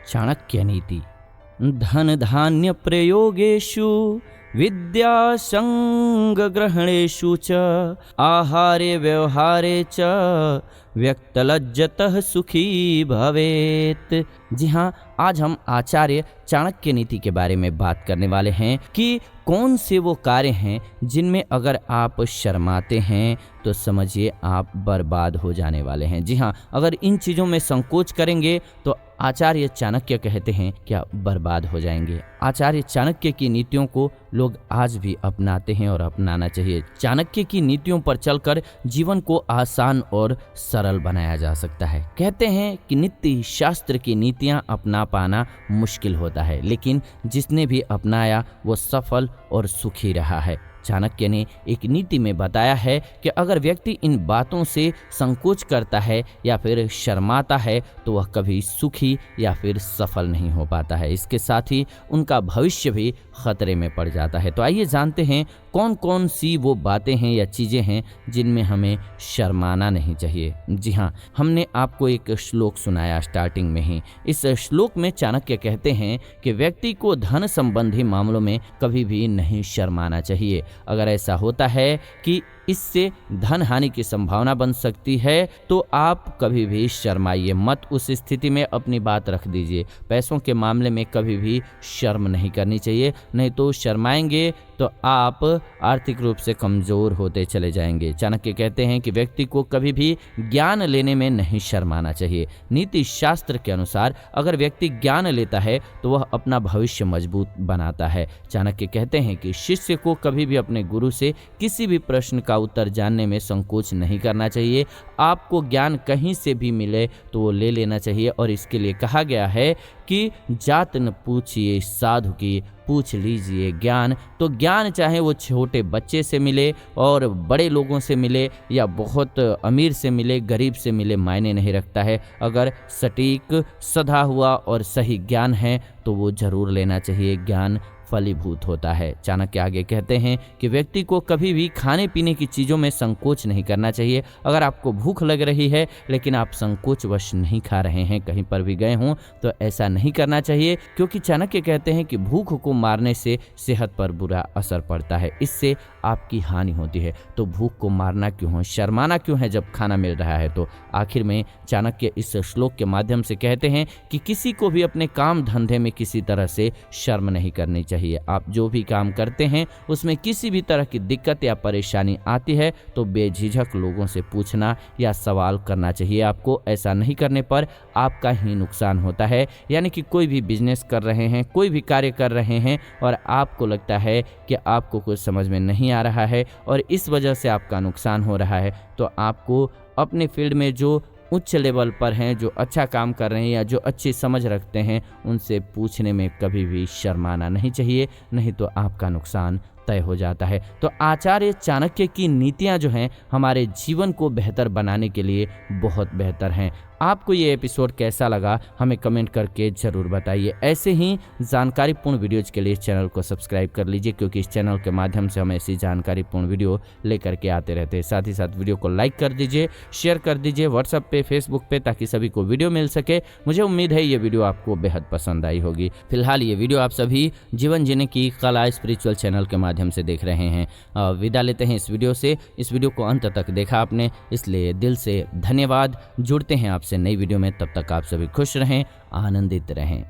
चाणक्य नीति। धन धान्य प्रयोगेषु विद्या संग ग्रहणेषु च आहारे व्यवहारे च व्यक्तलज्जतः सुखी भवेत्। जी हाँ, आज हम आचार्य चाणक्य नीति के बारे में बात करने वाले हैं कि कौन से वो कार्य हैं जिनमें अगर आप शर्माते हैं तो समझिए आप बर्बाद हो जाने वाले हैं। जी हाँ, अगर इन चीज़ों में संकोच करेंगे तो आचार्य चाणक्य कहते हैं कि आप बर्बाद हो जाएंगे। आचार्य चाणक्य की नीतियों को लोग आज भी अपनाते हैं और अपनाना चाहिए। चाणक्य की नीतियों पर चलकर जीवन को आसान और सरल बनाया जा सकता है। कहते हैं कि नीति शास्त्र की नीतियां अपना पाना मुश्किल होता है, लेकिन जिसने भी अपनाया वो सफल और सुखी रहा है। चाणक्य ने एक नीति में बताया है कि अगर व्यक्ति इन बातों से संकोच करता है या फिर शर्माता है तो वह कभी सुखी या फिर सफल नहीं हो पाता है। इसके साथ ही उनका भविष्य भी खतरे में पड़ जाता है। तो आइए जानते हैं कौन कौन सी वो बातें हैं या चीज़ें हैं जिनमें हमें शर्माना नहीं चाहिए। जी हाँ, हमने आपको एक श्लोक सुनाया स्टार्टिंग में ही। इस श्लोक में चाणक्य कहते हैं कि व्यक्ति को धन संबंधी मामलों में कभी भी नहीं शर्माना चाहिए। अगर ऐसा होता है कि इससे धन हानि की संभावना बन सकती है तो आप कभी भी शर्माइए मत। उस स्थिति में अपनी बात रख दीजिए। पैसों के मामले में कभी भी शर्म नहीं करनी चाहिए, नहीं तो शर्माएंगे तो आप आर्थिक रूप से कमज़ोर होते चले जाएंगे। चाणक्य कहते हैं कि व्यक्ति को कभी भी ज्ञान लेने में नहीं शर्माना चाहिए। नीति शास्त्र के अनुसार अगर व्यक्ति ज्ञान लेता है तो वह अपना भविष्य मजबूत बनाता है। चाणक्य कहते हैं कि शिष्य को कभी भी अपने गुरु से किसी भी प्रश्न का उत्तर जानने में संकोच नहीं करना चाहिए। आपको ज्ञान कहीं से भी मिले तो वो ले लेना चाहिए, और इसके लिए कहा गया है कि जात न पूछिए साधु की, पूछ लीजिए ज्ञान। तो ज्ञान चाहे वो छोटे बच्चे से मिले और बड़े लोगों से मिले या बहुत अमीर से मिले, गरीब से मिले, मायने नहीं रखता है। अगर सटीक सधा हुआ और सही ज्ञान है तो वो जरूर लेना चाहिए। ज्ञान फलीभूत होता है। चाणक्य आगे कहते हैं कि व्यक्ति को कभी भी खाने पीने की चीज़ों में संकोच नहीं करना चाहिए। अगर आपको भूख लग रही है लेकिन आप संकोचवश नहीं खा रहे हैं, कहीं पर भी गए हों, तो ऐसा नहीं करना चाहिए, क्योंकि चाणक्य कहते हैं कि भूख को मारने से सेहत पर बुरा असर पड़ता है, इससे आपकी हानि होती है। तो भूख को मारना क्यों है, शर्माना क्यों है जब खाना मिल रहा है। तो आखिर में चाणक्य इस श्लोक के माध्यम से कहते हैं कि किसी को भी अपने काम धंधे में किसी तरह से शर्म नहीं करनी चाहिए। आप जो भी काम करते हैं उसमें किसी भी तरह की दिक्कत या परेशानी आती है तो बेझिझक लोगों से पूछना या सवाल करना चाहिए आपको। ऐसा नहीं करने पर आपका ही नुकसान होता है। यानी कि कोई भी बिजनेस कर रहे हैं, कोई भी कार्य कर रहे हैं और आपको लगता है कि आपको कुछ समझ में नहीं आ रहा है और इस वजह से आपका नुकसान हो रहा है, तो आपको अपने फील्ड में जो उच्च लेवल पर हैं, जो अच्छा काम कर रहे हैं या जो अच्छी समझ रखते हैं, उनसे पूछने में कभी भी शर्माना नहीं चाहिए, नहीं तो आपका नुकसान तय हो जाता है। तो आचार्य चाणक्य की नीतियां जो हैं हमारे जीवन को बेहतर बनाने के लिए बहुत बेहतर हैं। आपको ये एपिसोड कैसा लगा हमें कमेंट करके ज़रूर बताइए। ऐसे ही जानकारीपूर्ण वीडियोज़ के लिए चैनल को सब्सक्राइब कर लीजिए, क्योंकि इस चैनल के माध्यम से हम ऐसी जानकारीपूर्ण वीडियो लेकर के आते रहते हैं। साथ ही साथ वीडियो को लाइक कर दीजिए, शेयर कर दीजिए व्हाट्सएप पे, फेसबुक पे, ताकि सभी को वीडियो मिल सके। मुझे उम्मीद है ये वीडियो आपको बेहद पसंद आई होगी। फिलहाल ये वीडियो आप सभी जीवन जीने की कला स्पिरिचुअल चैनल के माध्यम से देख रहे हैं। विदा लेते हैं इस वीडियो से। इस वीडियो को अंत तक देखा आपने, इसलिए दिल से धन्यवाद। जुड़ते हैं आपसे नई वीडियो में, तब तक आप सभी खुश रहें, आनंदित रहें।